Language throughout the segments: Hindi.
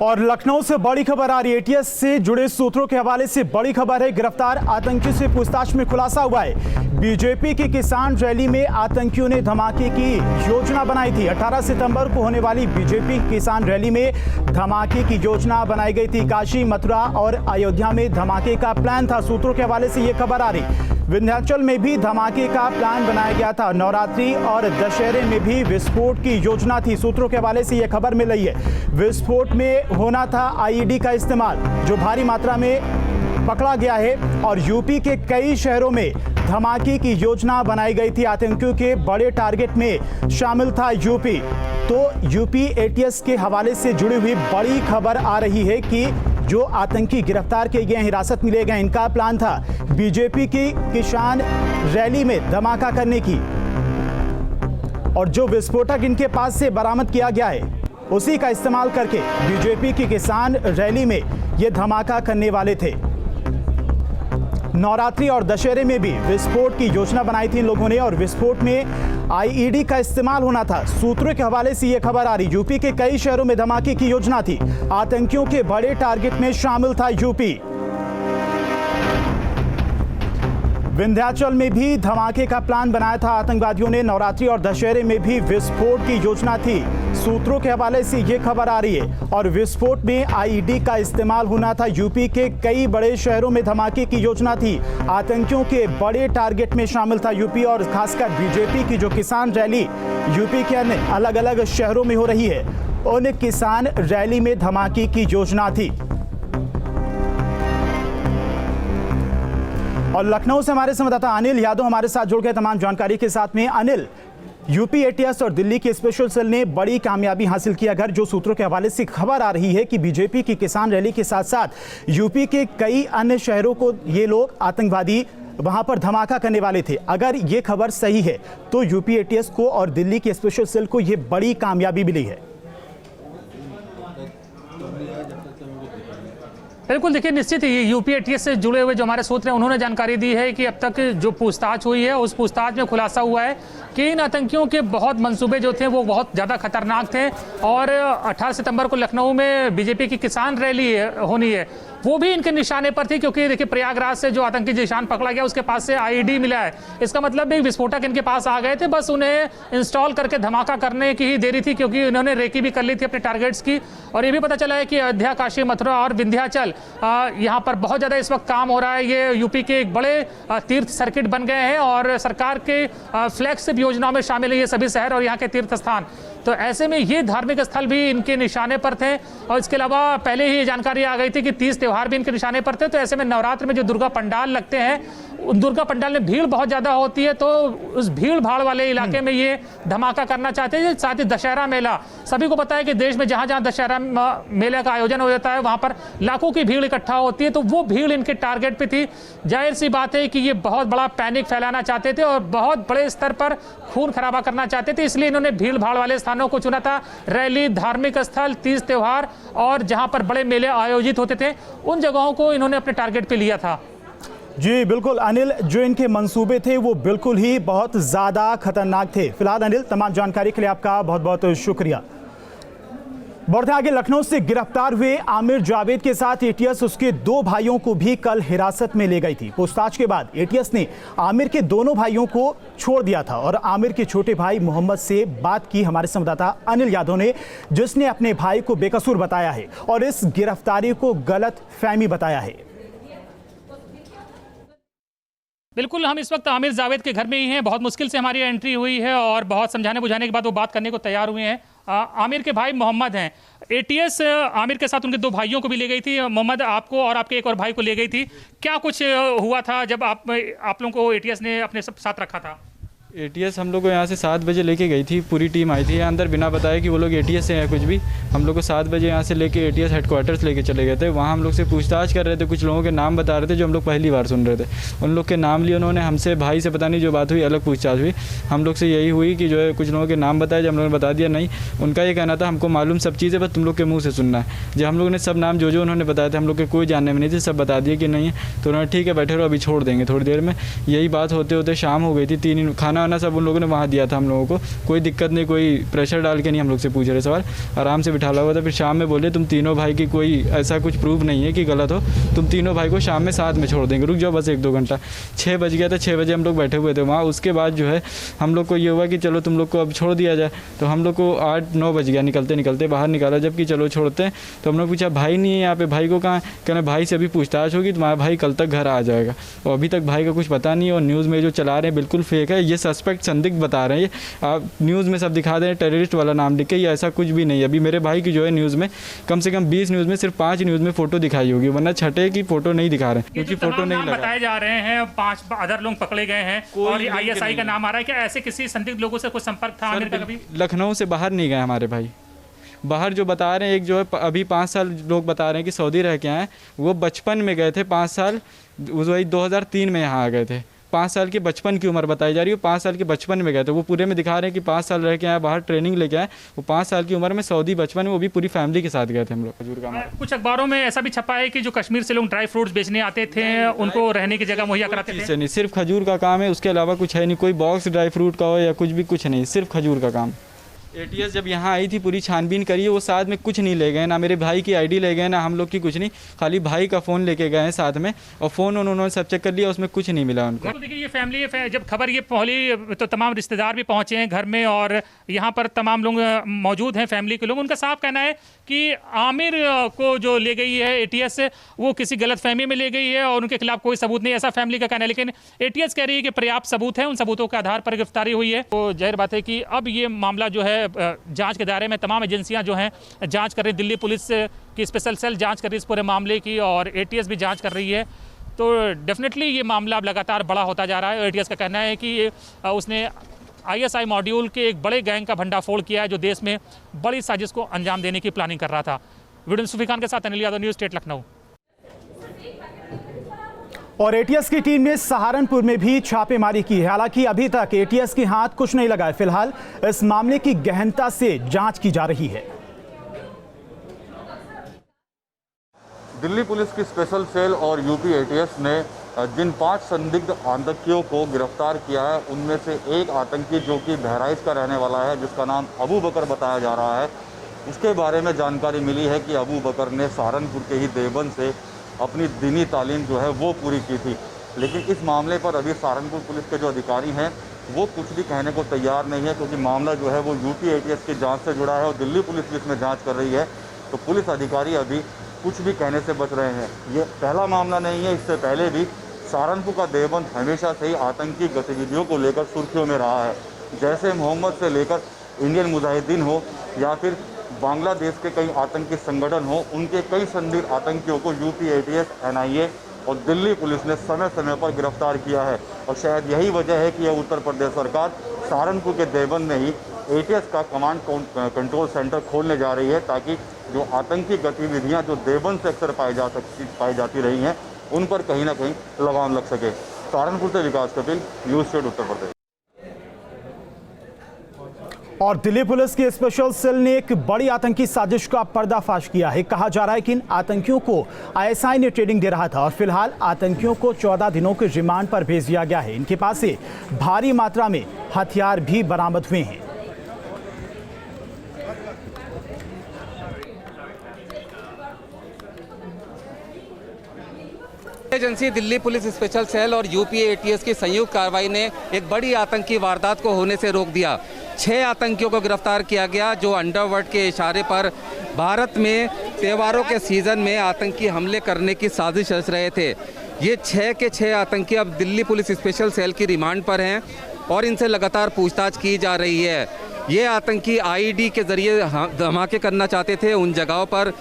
और लखनऊ से बड़ी खबर आ रही है। एटीएस से जुड़े सूत्रों के हवाले से बड़ी खबर है। गिरफ्तार आतंकी से पूछताछ में खुलासा हुआ है। बीजेपी की किसान रैली में आतंकियों ने धमाके की योजना बनाई थी। 18 सितंबर को होने वाली बीजेपी किसान रैली में धमाके की योजना बनाई गई थी। काशी, मथुरा और अयोध्या में धमाके का प्लान था। सूत्रों के हवाले से यह खबर आ रही। विंध्याचल में भी धमाके का प्लान बनाया गया था। नवरात्रि और दशहरे में भी विस्फोट की योजना थी। सूत्रों के हवाले से यह खबर मिल रही है। विस्फोट में होना था आईईडी का इस्तेमाल, जो भारी मात्रा में पकड़ा गया है। और यूपी के कई शहरों में धमाके की योजना बनाई गई थी। आतंकियों के बड़े टारगेट में शामिल था यूपी। तो यूपी एटीएस के हवाले से जुड़ी हुई बड़ी खबर आ रही है कि जो आतंकी गिरफ्तार किए गए, हिरासत मिले गए, इनका प्लान था बीजेपी की किसान रैली में धमाका करने की। और जो विस्फोटक इनके पास से बरामद किया गया है, उसी का इस्तेमाल करके बीजेपी की किसान रैली में ये धमाका करने वाले थे। नवरात्रि और दशहरे में भी विस्फोट की योजना बनाई थी इन लोगों ने, और विस्फोट में आईईडी का इस्तेमाल होना था। सूत्रों के हवाले से यह खबर आ रही। यूपी के कई शहरों में धमाके की योजना थी। आतंकियों के बड़े टारगेट में शामिल था यूपी। विंध्याचल में भी धमाके का प्लान बनाया था आतंकवादियों ने। नवरात्रि और दशहरे में भी विस्फोट की योजना थी। सूत्रों के हवाले से यह खबर आ रही है। और विस्फोट में आईईडी का इस्तेमाल होना था। यूपी के कई बड़े शहरों में धमाके की योजना थी। आतंकियों के बड़े टारगेट में शामिल था यूपी, और खासकर बीजेपी की जो किसान रैली यूपी के अन्य अलग अलग शहरों में हो रही है, उन किसान रैली में धमाके की योजना थी। और लखनऊ से हमारे संवाददाता अनिल यादव हमारे साथ जुड़ गए तमाम जानकारी के साथ में। अनिल, यूपी एटीएस और दिल्ली के स्पेशल सेल ने बड़ी कामयाबी हासिल की। अगर जो सूत्रों के हवाले से खबर आ रही है कि बीजेपी की किसान रैली के साथ साथ यूपी के कई अन्य शहरों को ये लोग आतंकवादी वहां पर धमाका करने वाले थे, अगर ये खबर सही है तो यूपी एटीएस को और दिल्ली के स्पेशल सेल को ये बड़ी कामयाबी मिली है। बिल्कुल, देखिए निश्चित ही यूपी एटीएस से जुड़े हुए जो हमारे सूत्र हैं, उन्होंने जानकारी दी है कि अब तक जो पूछताछ हुई है, उस पूछताछ में खुलासा हुआ है कि इन आतंकियों के बहुत मंसूबे जो थे वो बहुत ज़्यादा खतरनाक थे। और 18 सितंबर को लखनऊ में बीजेपी की किसान रैली होनी है, वो भी इनके निशाने पर थी। क्योंकि देखिए प्रयागराज से जो आतंकी निशान पकड़ा गया, उसके पास से आईईडी मिला है। इसका मतलब भी विस्फोटक इनके पास आ गए थे, बस उन्हें इंस्टॉल करके धमाका करने की ही देरी थी, क्योंकि इन्होंने रेकी भी कर ली थी अपने टारगेट्स की। और ये भी पता चला है कि अयोध्या, काशी, मथुरा और विंध्याचल, यहाँ पर बहुत ज़्यादा इस वक्त काम हो रहा है। ये यूपी के एक बड़े तीर्थ सर्किट बन गए हैं और सरकार के फ्लैगशिप योजनाओं में शामिल है ये सभी शहर और यहाँ के तीर्थ स्थान। तो ऐसे में ये धार्मिक स्थल भी इनके निशाने पर थे। और इसके अलावा पहले ही ये जानकारी आ गई थी कि 30 त्योहार भी इनके निशाने पर थे। तो ऐसे में नवरात्र में जो दुर्गा पंडाल लगते हैं, उन दुर्गा पंडाल में भीड़ बहुत ज़्यादा होती है, तो उस भीड़ भाड़ वाले इलाके में ये धमाका करना चाहते हैं। साथ ही दशहरा मेला, सभी को पता है कि देश में जहाँ जहाँ दशहरा मेले का आयोजन हो जाता है, वहाँ पर लाखों की भीड़ इकट्ठा होती है। तो वो भीड़ इनके टारगेट पे थी। जाहिर सी बात है कि ये बहुत बड़ा पैनिक फैलाना चाहते थे और बहुत बड़े स्तर पर खून खराबा करना चाहते थे। इसलिए इन्होंने भीड़ भाड़ वाले स्थानों को चुना था। रैली, धार्मिक स्थल, तीज त्योहार और जहाँ पर बड़े मेले आयोजित होते थे, उन जगहों को इन्होंने अपने टारगेट पे लिया था। जी बिल्कुल अनिल, जो इनके मंसूबे थे वो बिल्कुल ही बहुत ज़्यादा खतरनाक थे। फिलहाल अनिल, तमाम जानकारी के लिए आपका बहुत बहुत शुक्रिया। बढ़ते आगे, लखनऊ से गिरफ्तार हुए आमिर जावेद के साथ एटीएस उसके 2 भाइयों को भी कल हिरासत में ले गई थी। पूछताछ के बाद एटीएस ने आमिर के दोनों भाइयों को छोड़ दिया था और आमिर के छोटे भाई मोहम्मद से बात की हमारे संवाददाता अनिल यादव ने, जिसने अपने भाई को बेकसूर बताया है और इस गिरफ्तारी को गलत फहमी बताया है। बिल्कुल, हम इस वक्त आमिर जावेद के घर में ही हैं। बहुत मुश्किल से हमारी एंट्री हुई है और बहुत समझाने बुझाने के बाद वो बात करने को तैयार हुए हैं। आमिर के भाई मोहम्मद हैं। एटीएस आमिर के साथ उनके 2 भाइयों को भी ले गई थी। मोहम्मद, आपको और आपके एक और भाई को ले गई थी। क्या कुछ हुआ था जब आप लोगों को एटीएस ने अपने साथ रखा था? एटीएस हम लोग को यहाँ से 7 बजे लेके गई थी। पूरी टीम आई थी यहाँ अंदर, बिना बताए कि वो लोग एटीएस से हैं कुछ भी। हम लोग को 7 बजे यहाँ से लेके एटीएस हेडक्वार्टर्स लेके चले गए थे। वहाँ हम लोग से पूछताछ कर रहे थे, कुछ लोगों के नाम बता रहे थे जो हम लोग पहली बार सुन रहे थे। उन लोग के नाम लिए उन्होंने, हमसे भाई से पता नहीं जो बात हुई, अलग पूछताछ हुई। हम लोग से यही हुई कि जो है कुछ लोगों के नाम बताए, जब हम लोगों ने बता दिया नहीं। उनका ये कहना था हमको मालूम सब चीज़ें, बस तुम लोग के मुँह से सुनना है। जब हम लोगों ने सब नाम जो उन्होंने बताया था, हम लोग के कोई जानने में नहीं थे, सब बता दिए कि नहीं है। तो उन्होंने ठीक है बैठे रहो, अभी छोड़ देंगे थोड़ी देर में। यही बात होते होते शाम हो गई थी। 3 खाना वाना सब उन लोगों ने वहाँ दिया था हम लोगों को, कोई दिक्कत नहीं, कोई प्रेशर डाल के नहीं हम लोग से पूछ रहे सवाल, आराम से बिठाला हुआ था। फिर शाम में बोले तुम तीनों भाई की कोई ऐसा कुछ प्रूफ नहीं है कि गलत हो, तुम तीनों भाई को शाम में साथ में छोड़ देंगे, रुक जाओ बस 1-2 घंटा। 6 बज गया था, 6 बजे हम लोग बैठे हुए थे वहाँ। उसके बाद जो है हम लोग को ये हुआ कि चलो तुम लोग को अब छोड़ दिया जाए, तो हम लोग को 8-9 बज गया, निकलते निकलते बाहर निकाला जबकि चलो छोड़ते हैं। तो हम लोग पूछा भाई नहीं है यहाँ पे, भाई को कहाँ? कहना भाई से अभी पूछताछ होगी, तुम्हारा भाई कल तक घर आ जाएगा। और अभी तक भाई का कुछ पता नहीं है, और न्यूज़ में जो चला रहे हैं बिल्कुल फेक है, ये सस्पेक्ट संदिग्ध बता रहे हैं। ये आप न्यूज़ में सब दिखा दे रहे हैं टेररिस्ट वाला नाम लिख के, ये ऐसा कुछ भी नहीं है। अभी मेरे भाई की जो है न्यूज़ में कम से कम 20 न्यूज़ में सिर्फ 5 न्यूज़ में फ़ोटो दिखाई होगी, वरना छठे की फ़ोटो नहीं दिखा रहे हैं क्योंकि फ़ोटो नहीं लगा। बताए जा रहे हैं 5 अदर लोग पकड़े गए हैं और ISI का नाम आ रहा है। क्या ऐसे किसी संदिग्ध लोगों से कुछ संपर्क था आमिर का कभी? लखनऊ से बाहर नहीं गए हमारे भाई, बाहर जो बता रहे हैं, एक जो है अभी 5 साल लोग बता रहे हैं कि सऊदी रह के आए, वो बचपन में गए थे 5 साल, वही 2003 में यहाँ आ गए थे। 5 साल के बचपन की उम्र बताई जा रही है, 5 साल के बचपन में गए थे। वो पूरे में दिखा रहे हैं कि 5 साल रह के आए, बाहर ट्रेनिंग लेके आए, वो 5 साल की उम्र में सऊदी बचपन में, वो भी पूरी फैमिली के साथ गए थे हम लोग। खजूर का कुछ अखबारों में ऐसा भी छपा है कि जो कश्मीर से लोग ड्राई फ्रूट्स बेचने आते थे उनको रहने की जगह मुहैया कराते थे। नहीं, सिर्फ खजूर का काम है, उसके अलावा कुछ है नहीं, कोई बॉक्स ड्राई फ्रूट का हो या कुछ भी, कुछ नहीं, सिर्फ खजूर का काम। ATS जब यहाँ आई थी पूरी छानबीन करी है, वो साथ में कुछ नहीं ले गए, ना मेरे भाई की ID ले गए, ना हम लोग की कुछ नहीं, खाली भाई का फ़ोन लेके गए हैं साथ में, और फ़ोन उन्होंने सब चेक कर लिया, उसमें कुछ नहीं मिला उनको। तो देखिए ये फैमिली जब खबर ये पहुंची तो तमाम रिश्तेदार भी पहुंचे हैं घर में, और यहाँ पर तमाम लोग मौजूद हैं, फैमिली के लोग। उनका साफ कहना है कि आमिर को जो ले गई है ATS वो किसी गलत फहमी में ले गई है और उनके खिलाफ कोई सबूत नहीं, ऐसा फैमिली का कहना है। लेकिन ATS कह रही है कि पर्याप्त सबूत है, उन सबूतों के आधार पर गिरफ्तारी हुई है। तो जाहिर बात है कि अब ये मामला जो है जांच के दायरे में, तमाम एजेंसियां जो हैं जांच कर रही, दिल्ली पुलिस की स्पेशल सेल जांच कर रही है इस पूरे मामले की, और ATS भी जांच कर रही है। तो डेफिनेटली ये मामला अब लगातार बड़ा होता जा रहा है। ATS का कहना है कि उसने ISI मॉड्यूल के एक बड़े गैंग का भंडाफोड़ किया है जो देश में बड़ी साजिश को अंजाम देने की प्लानिंग कर रहा था। वीडियो सुफी खान के साथ अनिल यादव, न्यूज़ स्टेट लखनऊ। और ATS की टीम ने सहारनपुर में भी छापेमारी की है। हालांकि अभी तक ATS के हाथ कुछ नहीं लगा है। फिलहाल इस मामले की गहनता से जांच की जा रही है। दिल्ली पुलिस की स्पेशल सेल और यूपी ATS ने जिन 5 संदिग्ध आतंकियों को गिरफ्तार किया है, उनमें से एक आतंकी जो कि बहराइच का रहने वाला है, जिसका नाम अबू बकर बताया जा रहा है, उसके बारे में जानकारी मिली है कि अबू बकर ने सहारनपुर के ही देवबंद से अपनी दीनी तालीम जो है वो पूरी की थी। लेकिन इस मामले पर अभी सहारनपुर पुलिस के जो अधिकारी हैं वो कुछ भी कहने को तैयार नहीं है, क्योंकि मामला जो है वो यूपी ATS की जांच से जुड़ा है और दिल्ली पुलिस भी इसमें जांच कर रही है। तो पुलिस अधिकारी अभी कुछ भी कहने से बच रहे हैं। ये पहला मामला नहीं है, इससे पहले भी सहारनपुर का देवबंद हमेशा से ही आतंकी गतिविधियों को लेकर सुर्खियों में रहा है। जैसे मोहम्मद से लेकर इंडियन मुजाहिदीन हो या फिर बांग्लादेश के कई आतंकी संगठन हो, उनके कई संदिग्ध आतंकियों को यूपी ATS, NIA और दिल्ली पुलिस ने समय समय पर गिरफ्तार किया है। और शायद यही वजह है कि यह उत्तर प्रदेश सरकार सहारनपुर के देवबंद में ही ATS का कमांड कंट्रोल सेंटर खोलने जा रही है, ताकि जो आतंकी गतिविधियां जो देवबंद से अक्सर पाई जाती रही हैं, उन पर कहीं ना कहीं लगाम लग सके। सहारनपुर से विकास कपिल, न्यूज़ स्टेट उत्तर प्रदेश। और दिल्ली पुलिस की स्पेशल सेल ने एक बड़ी आतंकी साजिश का पर्दाफाश किया है। कहा जा रहा है कि इन आतंकियों को ISI ने ट्रेनिंग दे रहा था और फिलहाल आतंकियों को 14 दिनों के रिमांड पर भेज दिया गया है। इनके पास से भारी मात्रा में हथियार भी बरामद हुए हैं। Agency Delhi police special cell और यूपी ATS की संयुक्त कार्रवाई ने एक बड़ी आतंकी वारदात को होने से रोक दिया। 6 आतंकियों को गिरफ्तार किया गया जो अंडरवर्ल्ड के इशारे पर भारत में त्योहारों के सीजन में आतंकी हमले करने की साजिश रच रहे थे। ये 6 के 6 आतंकी अब दिल्ली पुलिस स्पेशल सेल की रिमांड पर हैं और इनसे लगातार पूछताछ की जा रही है। ये आतंकी IED के जरिए धमाके करना चाहते थे उन जगहों पर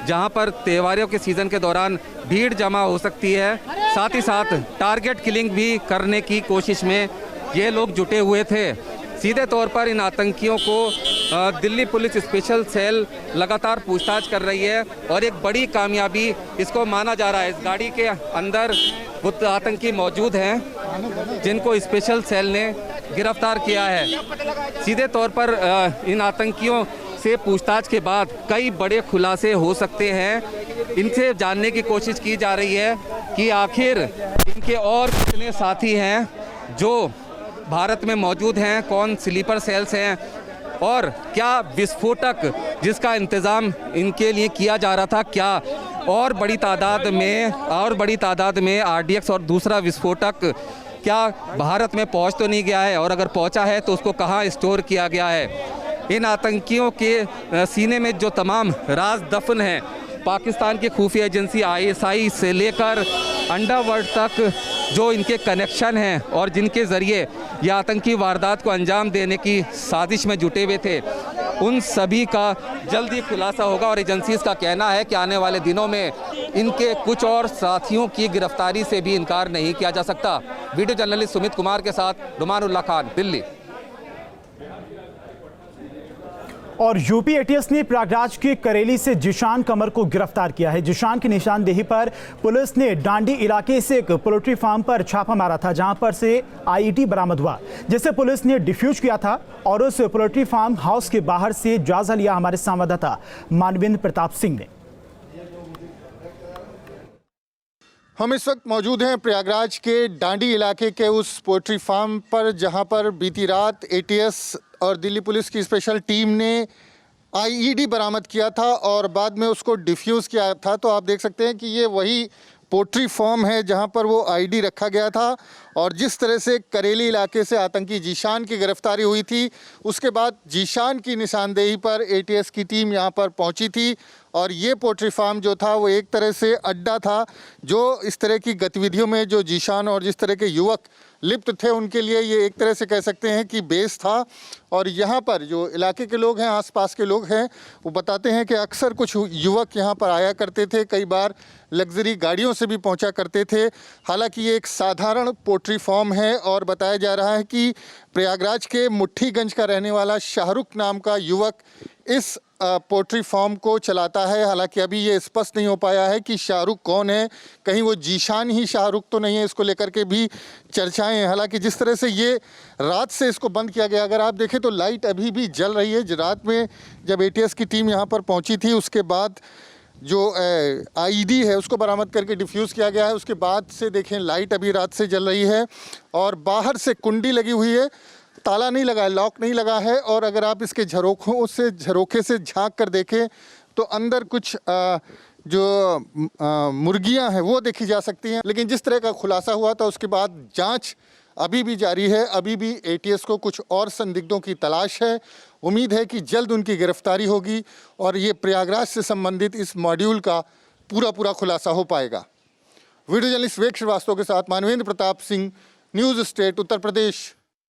जहां पर त्योहारों के सीज़न के दौरान भीड़ जमा हो सकती है। साथ ही साथ टारगेट किलिंग भी करने की कोशिश में ये लोग जुटे हुए थे। सीधे तौर पर इन आतंकियों को दिल्ली पुलिस स्पेशल सेल लगातार पूछताछ कर रही है और एक बड़ी कामयाबी इसको माना जा रहा है। इस गाड़ी के अंदर वो आतंकी मौजूद हैं जिनको स्पेशल सेल ने गिरफ्तार किया है। सीधे तौर पर इन आतंकियों से पूछताछ के बाद कई बड़े खुलासे हो सकते हैं। इनसे जानने की कोशिश की जा रही है कि आखिर इनके और कितने साथी हैं जो भारत में मौजूद हैं, कौन स्लीपर सेल्स हैं और क्या विस्फोटक जिसका इंतज़ाम इनके लिए किया जा रहा था, क्या और बड़ी तादाद में RDX और दूसरा विस्फोटक क्या भारत में पहुंच तो नहीं गया है, और अगर पहुंचा है तो उसको कहां स्टोर किया गया है। इन आतंकियों के सीने में जो तमाम राज दफन हैं, पाकिस्तान की खुफिया एजेंसी ISI से लेकर अंडरवर्ल्ड तक जो इनके कनेक्शन हैं और जिनके ज़रिए ये आतंकी वारदात को अंजाम देने की साजिश में जुटे हुए थे, उन सभी का जल्दी खुलासा होगा। और एजेंसीज का कहना है कि आने वाले दिनों में इनके कुछ और साथियों की गिरफ्तारी से भी इनकार नहीं किया जा सकता। वीडियो जर्नलिस्ट सुमित कुमार के साथ रुमानुल्लाह खान, दिल्ली। और यूपी ATS ने प्रयागराज के करेली से जीशान कमर को गिरफ्तार किया है। जीशान की निशानदेही पर पुलिस ने डांडी इलाके से एक पोल्ट्री फार्म पर छापा मारा था, जहां पर से IED बरामद हुआ, जिसे पुलिस ने डिफ्यूज किया था और उस पोल्ट्री फार्म हाउस के बाहर से जायजा लिया हमारे संवाददाता मानवेंद्र प्रताप सिंह ने। हम इस वक्त मौजूद हैं प्रयागराज के डांडी इलाके के उस पोल्ट्री फार्म पर, जहां पर बीती रात ATS और दिल्ली पुलिस की स्पेशल टीम ने IED बरामद किया था और बाद में उसको डिफ्यूज़ किया था। तो आप देख सकते हैं कि ये वही पोल्ट्री फार्म है जहां पर वो IED रखा गया था। और जिस तरह से करेली इलाके से आतंकी जीशान की गिरफ्तारी हुई थी, उसके बाद जीशान की निशानदेही पर ATS की टीम यहां पर पहुंची थी। और ये पोल्ट्री फार्म जो था वो एक तरह से अड्डा था, जो इस तरह की गतिविधियों में जो जीशान और जिस तरह के युवक लिप्त थे उनके लिए ये एक तरह से कह सकते हैं कि बेस था। और यहाँ पर जो इलाके के लोग हैं, आसपास के लोग हैं, वो बताते हैं कि अक्सर कुछ युवक यहाँ पर आया करते थे, कई बार लग्जरी गाड़ियों से भी पहुँचा करते थे। हालांकि ये एक साधारण पोल्ट्री फार्म है और बताया जा रहा है कि प्रयागराज के मुट्ठीगंज का रहने वाला शाहरुख नाम का युवक इस पोल्ट्री फार्म को चलाता है। हालांकि अभी ये स्पष्ट नहीं हो पाया है कि शाहरुख कौन है, कहीं वो जीशान ही शाहरुख तो नहीं है, इसको लेकर के भी चर्चाएं हैं। हालांकि जिस तरह से ये रात से इसको बंद किया गया, अगर आप देखें तो लाइट अभी भी जल रही है। रात में जब ATS की टीम यहाँ पर पहुँची थी, उसके बाद जो IED है उसको बरामद करके डिफ्यूज़ किया गया है। उसके बाद से देखें लाइट अभी रात से जल रही है और बाहर से कुंडी लगी हुई है, ताला नहीं लगा है, लॉक नहीं लगा है। और अगर आप इसके झरोखे से झांक कर देखें तो अंदर कुछ जो मुर्गियां हैं वो देखी जा सकती हैं। लेकिन जिस तरह का खुलासा हुआ था उसके बाद जांच अभी भी जारी है। अभी भी ATS को कुछ और संदिग्धों की तलाश है। उम्मीद है कि जल्द उनकी गिरफ्तारी होगी और ये प्रयागराज से संबंधित इस मॉड्यूल का पूरा खुलासा हो पाएगा। वीडियो जर्नलिस्ट विवेक श्रीवास्तव के साथ मानवेंद्र प्रताप सिंह, न्यूज़ स्टेट, उत्तर प्रदेश।